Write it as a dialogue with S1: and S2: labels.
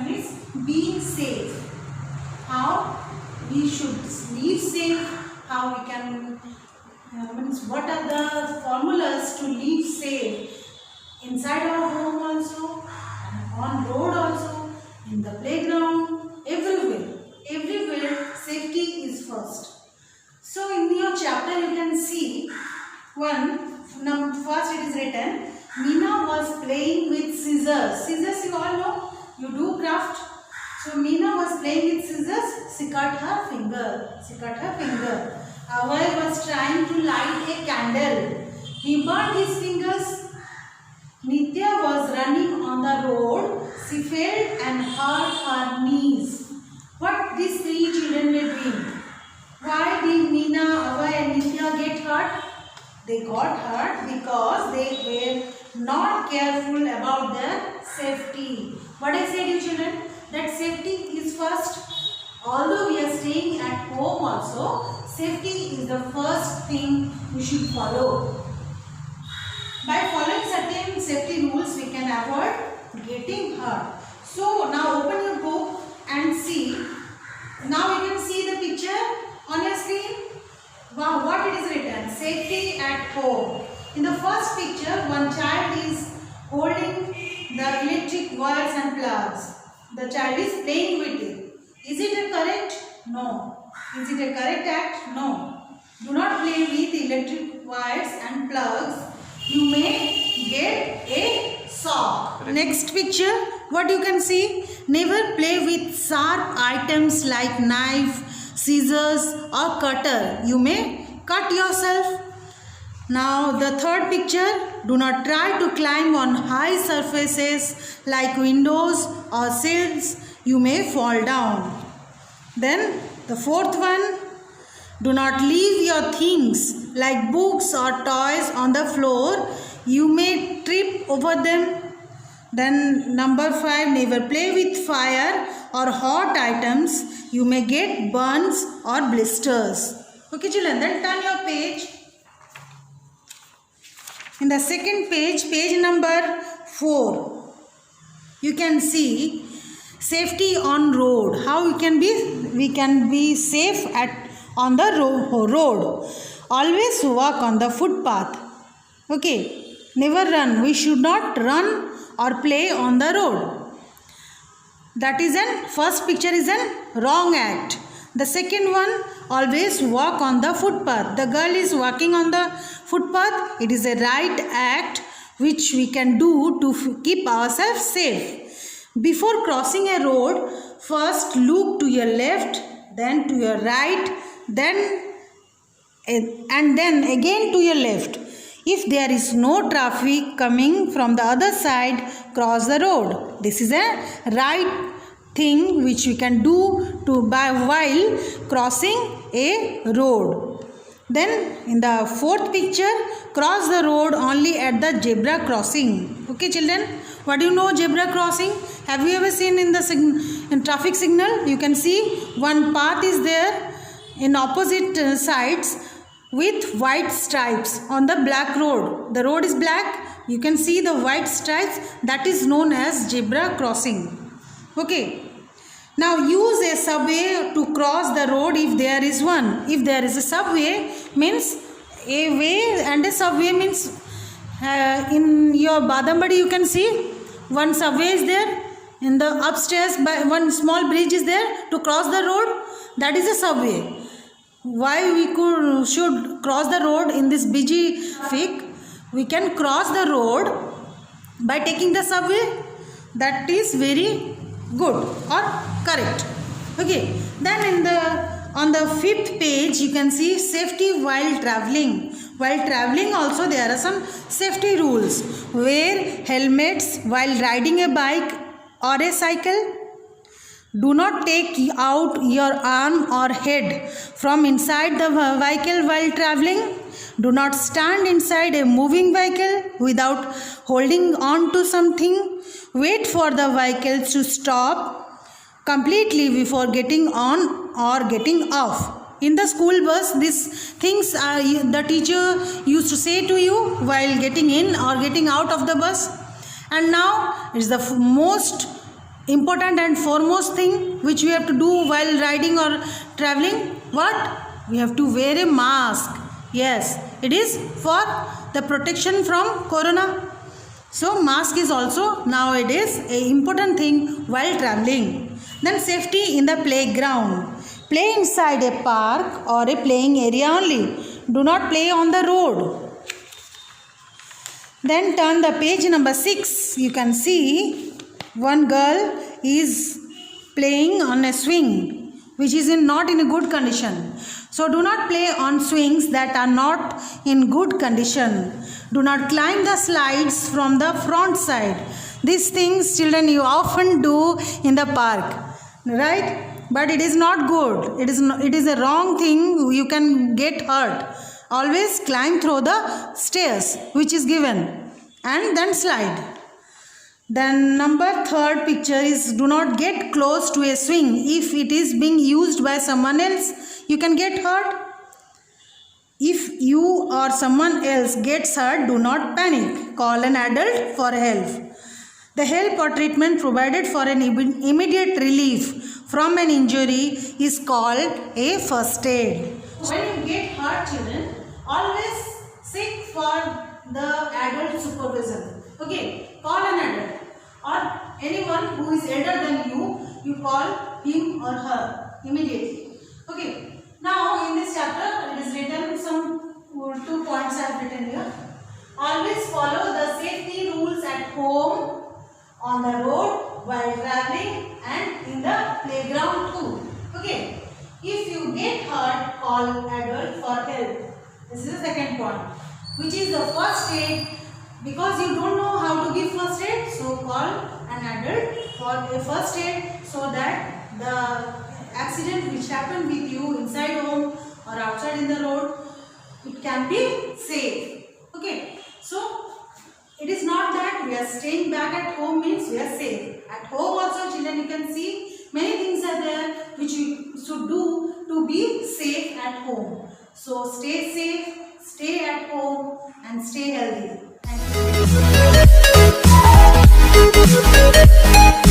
S1: one is being safe. How we should live safe, how we can, what are the formulas to live safe inside our home also, on road also, in the playground, everywhere. Everywhere safety is first. So in your chapter you can see first it is written, Meena was playing with scissors. Scissors you all know, you do craft. So Meena was playing with scissors, she cut her finger. Abhay was trying to light a candle. He burned his fingers. Nitya was running on the road. She fell and hurt her knees. What these three children were doing? Why did Meena, Abhay and Nitya get hurt? They got hurt because they were not careful about their safety. What I said, you children, that safety is first. Although we are staying at home also, safety is the first thing we should follow. By following certain safety rules, we can avoid getting hurt. So now open your book and see. Now you can see the picture on your screen. Wow, what it is written? Safety at home. In the first picture, one child is holding the electric wires and plugs. The child is playing with it. Is it a correct? No. Is it a correct act? No. Do not play with electric wires and plugs. You may get a shock. Next picture, what you can see? Never play with sharp items like knife, scissors or cutter. You may cut yourself. Now the third picture, do not try to climb on high surfaces like windows or sills. You may fall down. Then the fourth one, do not leave your things like books or toys on the floor. You may trip over them. Then number 5, never play with fire or hot items. You may get burns or blisters. Okay children, then turn your page. In the second page, page number 4, you can see safety on road. How we can be safe on the road. Always walk on the footpath. Okay, never run. We should not run or play on the road. That is first picture is an wrong act. The second one, always walk on the footpath. The girl is walking on the footpath. It is a right act which we can do to keep ourselves safe. Before crossing a road, first look to your left, then to your right, and then again to your left. If there is no traffic coming from the other side, cross the road. This is a right thing which we can do while crossing a road. Then in the fourth picture, cross the road only at the zebra crossing. Okay children, what do you know zebra crossing? Have you ever seen in the traffic signal? You can see one path is there in opposite sides with white stripes on the black road. The road is black. You can see the white stripes. That is known as zebra crossing. Okay. Now use a subway to cross the road if there is one. If there is a subway, means a way and a subway means in your Badambadi you can see one subway is there. In the upstairs one small bridge is there to cross the road. That is a subway. Why we should cross the road in this busy traffic? We can cross the road by taking the subway. That is very good or correct. Okay, then on the 5th page you can see safety while traveling. While traveling also there are some safety rules. Wear helmets while riding a bike or a cycle. Do not take out your arm or head from inside the vehicle while traveling. Do not stand inside a moving vehicle without holding on to something. Wait for the vehicle to stop completely before getting on or getting off. In the school bus, these things the teacher used to say to you while getting in or getting out of the bus. And now it's the most important and foremost thing which we have to do while riding or traveling, what? We have to wear a mask. Yes, it is for the protection from corona. So mask is also nowadays a important thing while traveling. Then safety in the playground. Play inside a park or a playing area only. Do not play on the road. Then turn the page number 6. You can see one girl is playing on a swing which is not in a good condition. So do not play on swings that are not in good condition. Do not climb the slides from the front side. These things, children, you often do in the park, right? But it is not good. It is a wrong thing. You can get hurt. Always climb through the stairs which is given and then slide. Then number 3rd picture is do not get close to a swing. If it is being used by someone else, you can get hurt. If you or someone else gets hurt, do not panic. Call an adult for help. The help or treatment provided for an immediate relief from an injury is called a first aid. When you get hurt, children, always seek for the adult supervision. Okay, call an adult or anyone who is elder than you, you call him or her immediately. Okay, now in this chapter it is written some 2 points I have written here. Always follow the safety rules at home, on the road, while traveling and in the playground too. Okay, if you get hurt, call adult for help. This is the second point, which is the first aid. Because you don't know how to give first aid, so call an adult for a first aid so that the accident which happened with you inside home or outside in the road, it can be safe. Okay, so it is not that we are staying back at home means we are safe. At home also, children, you can see many things are there which you should do to be safe at home. So stay safe, stay at home and stay healthy. Thank you.